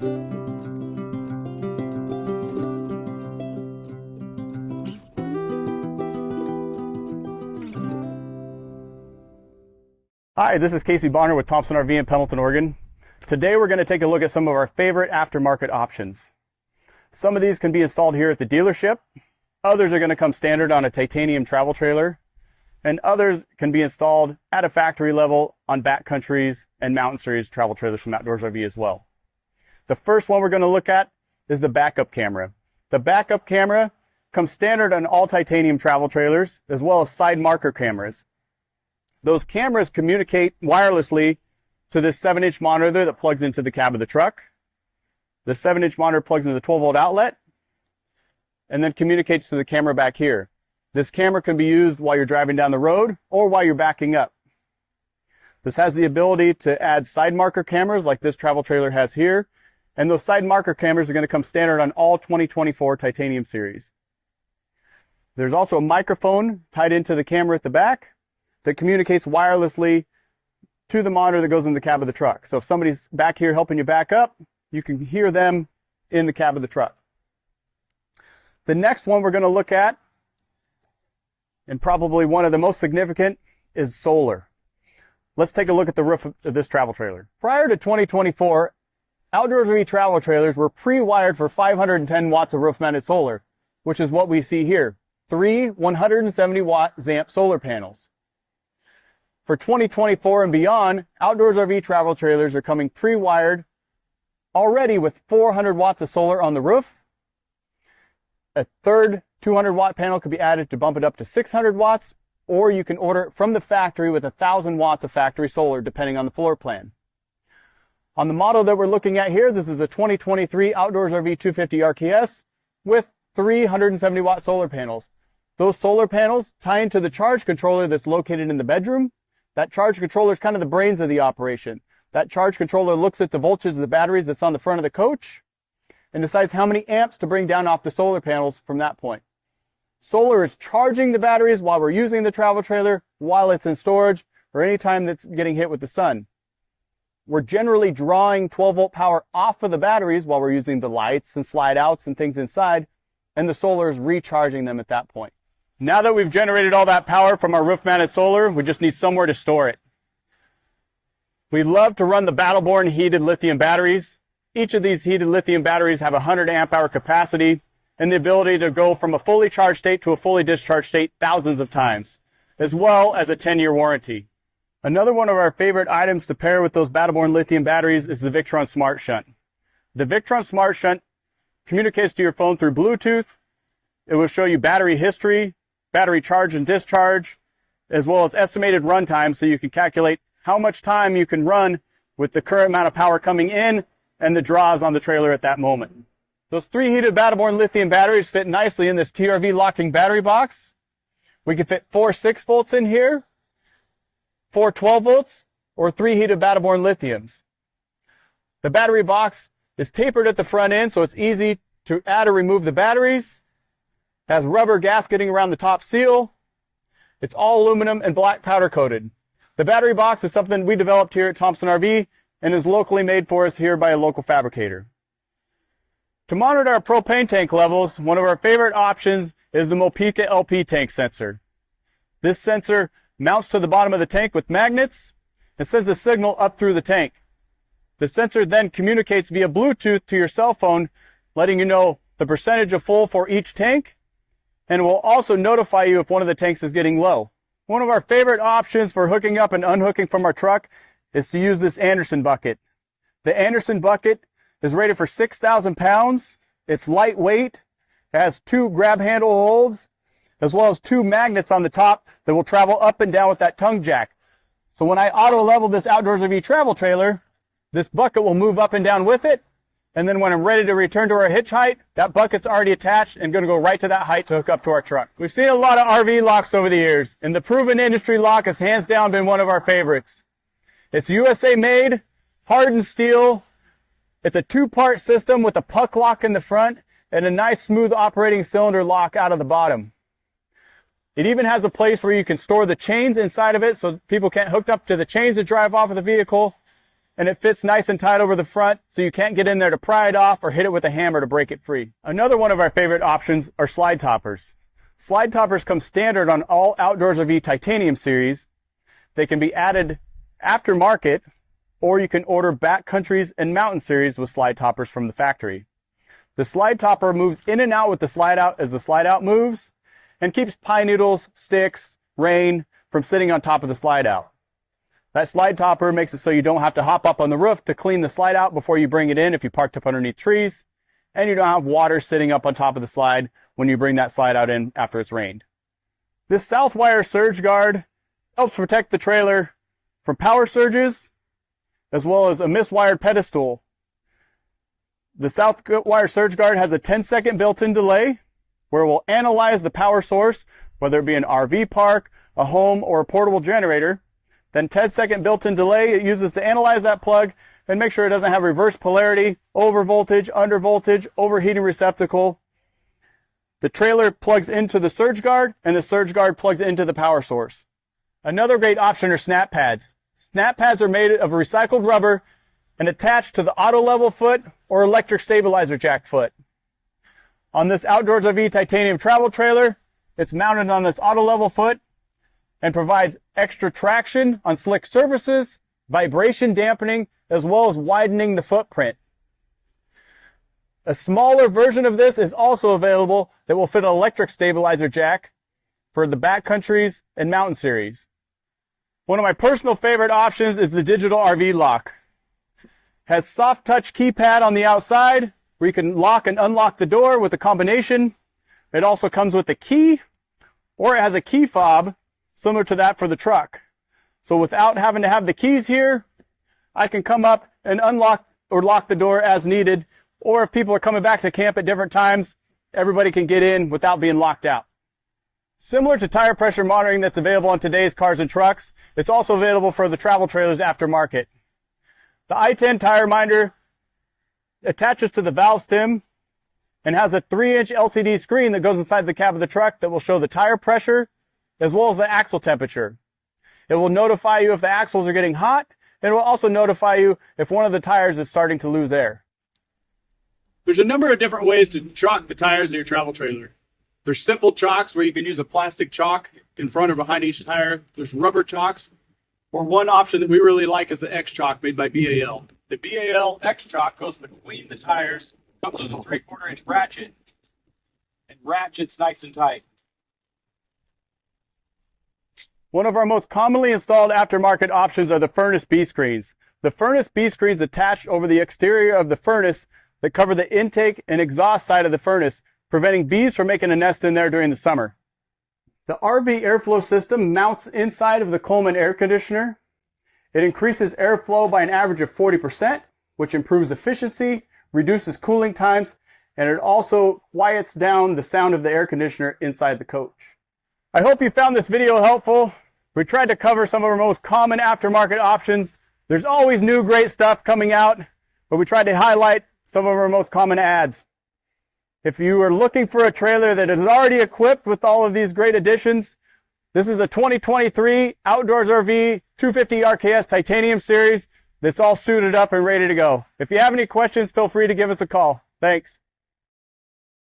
Hi, this is Casey Bonner with Thompson RV in Pendleton, Oregon. Today we're going to take a look at some of our favorite aftermarket options. Some of these can be installed here at the dealership. Others are going to come standard on a titanium travel trailer. And others can be installed at a factory level on backcountries and mountain series travel trailers from Outdoors RV as well. The first one we're going to look at is the backup camera. The backup camera comes standard on all titanium travel trailers as well as side marker cameras. Those cameras communicate wirelessly to this 7-inch monitor that plugs into the cab of the truck. The 7-inch monitor plugs into the 12-volt outlet and then communicates to the camera back here. This camera can be used while you're driving down the road or while you're backing up. This has the ability to add side marker cameras like this travel trailer has here, and those side marker cameras are going to come standard on all 2024 titanium series. There's also a microphone tied into the camera at the back that communicates wirelessly to the monitor that goes in the cab of the truck. So if somebody's back here helping you back up, you can hear them in the cab of the truck. The next one we're going to look at, and probably one of the most significant, is solar. Let's take a look at the roof of this travel trailer. Prior to 2024, Outdoors RV travel trailers were pre-wired for 510 watts of roof-mounted solar, which is what we see here. 3 170-watt ZAMP solar panels. For 2024 and beyond, Outdoors RV travel trailers are coming pre-wired already with 400 watts of solar on the roof. A third 200-watt panel could be added to bump it up to 600 watts, or you can order it from the factory with 1,000 watts of factory solar, depending on the floor plan. On the model that we're looking at here, this is a 2023 Outdoors RV 250 RKS with 370-watt solar panels. Those solar panels tie into the charge controller that's located in the bedroom. That charge controller is kind of the brains of the operation. That charge controller looks at the voltage of the batteries that's on the front of the coach and decides how many amps to bring down off the solar panels from that point. Solar is charging the batteries while we're using the travel trailer, while it's in storage, or any time that's getting hit with the sun. We're generally drawing 12-volt power off of the batteries while we're using the lights and slide outs and things inside, and the solar is recharging them at that point. Now that we've generated all that power from our roof-mounted solar, we just need somewhere to store it. We love to run the Battleborn heated lithium batteries. Each of these heated lithium batteries have a 100 amp hour capacity and the ability to go from a fully charged state to a fully discharged state thousands of times, as well as a 10-year warranty. Another one of our favorite items to pair with those Battleborn lithium batteries is the Victron Smart Shunt. The Victron Smart Shunt communicates to your phone through Bluetooth. It will show you battery history, battery charge and discharge, as well as estimated run time, so you can calculate how much time you can run with the current amount of power coming in and the draws on the trailer at that moment. Those 3 heated Battleborn lithium batteries fit nicely in this TRV locking battery box. We can fit 4 6-volts in here, 4 12-volts, or 3 heated Battleborn lithiums. The battery box is tapered at the front end, so it's easy to add or remove the batteries. Has rubber gasketing around the top seal. It's all aluminum and black powder coated. The battery box is something we developed here at Thompson RV and is locally made for us here by a local fabricator. To monitor our propane tank levels, one of our favorite options is the Mopica LP tank sensor. This sensor mounts to the bottom of the tank with magnets and sends a signal up through the tank. The sensor then communicates via Bluetooth to your cell phone, letting you know the percentage of full for each tank, and it will also notify you if one of the tanks is getting low. One of our favorite options for hooking up and unhooking from our truck is to use this Anderson bucket. The Anderson bucket is rated for 6,000 pounds. It's lightweight. It has 2 grab handle holds, as well as 2 magnets on the top that will travel up and down with that tongue jack. So when I auto level this Outdoors RV travel trailer, this bucket will move up and down with it. And then when I'm ready to return to our hitch height, that bucket's already attached and going to go right to that height to hook up to our truck. We've seen a lot of RV locks over the years, and the proven industry lock has hands down been one of our favorites. It's USA made, hardened steel. It's a 2-part system with a puck lock in the front and a nice smooth operating cylinder lock out of the bottom. It even has a place where you can store the chains inside of it so people can't hook up to the chains to drive off of the vehicle. and it fits nice and tight over the front, so you can't get in there to pry it off or hit it with a hammer to break it free. Another one of our favorite options are slide toppers. Slide toppers come standard on all Outdoors RV Titanium series. They can be added aftermarket, or you can order Backcountries and Mountain series with slide toppers from the factory. The slide topper moves in and out with the slide out as the slide out moves, and keeps pine needles, sticks, rain from sitting on top of the slide out. That slide topper makes it so you don't have to hop up on the roof to clean the slide out before you bring it in if you parked up underneath trees, and you don't have water sitting up on top of the slide when you bring that slide out in after it's rained. This south wire surge guard helps protect the trailer from power surges, as well as a miswired pedestal. The south wire surge guard has a 10-second built-in delay where it will analyze the power source, whether it be an RV park, a home, or a portable generator. Then 10-second built-in delay it uses to analyze that plug and make sure it doesn't have reverse polarity, over voltage, under voltage, overheating receptacle. The trailer plugs into the surge guard, and the surge guard plugs into the power source. Another great option are snap pads. Snap pads are made of recycled rubber and attached to the auto level foot or electric stabilizer jack foot. On this Outdoors RV Titanium travel trailer, it's mounted on this auto level foot and provides extra traction on slick surfaces, vibration dampening, as well as widening the footprint. A smaller version of this is also available that will fit an electric stabilizer jack for the Backcountries and Mountain series. One of my personal favorite options is the digital RV lock. Has soft touch keypad on the outside where you can lock and unlock the door with a combination. It also comes with a key, or it has a key fob similar to that for the truck. So without having to have the keys here, I can come up and unlock or lock the door as needed. Or if people are coming back to camp at different times, everybody can get in without being locked out. Similar to tire pressure monitoring that's available on today's cars and trucks, it's also available for the travel trailers aftermarket. The I-10 tire minder attaches to the valve stem and has a 3-inch LCD screen that goes inside the cab of the truck that will show the tire pressure as well as the axle temperature. It will notify you if the axles are getting hot, and it will also notify you if one of the tires is starting to lose air. There's a number of different ways to chock the tires of your travel trailer. There's simple chocks where you can use a plastic chalk in front or behind each tire. There's rubber chocks, or one option that we really like is the X chalk made by BAL. The BAL X chalk goes between the tires, comes with a 3/4 inch ratchet, and ratchets nice and tight. One of our most commonly installed aftermarket options are the furnace B screens. The furnace B screens attached over the exterior of the furnace that cover the intake and exhaust side of the furnace, preventing bees from making a nest in there during the summer. The RV airflow system mounts inside of the Coleman air conditioner. It increases airflow by an average of 40%, which improves efficiency, reduces cooling times, and it also quiets down the sound of the air conditioner inside the coach. I hope you found this video helpful. We tried to cover some of our most common aftermarket options. There's always new great stuff coming out, but we tried to highlight some of our most common ads. If you are looking for a trailer that is already equipped with all of these great additions, this is a 2023 Outdoors RV 250 RKS Titanium Series that's all suited up and ready to go. If you have any questions, feel free to give us a call. Thanks.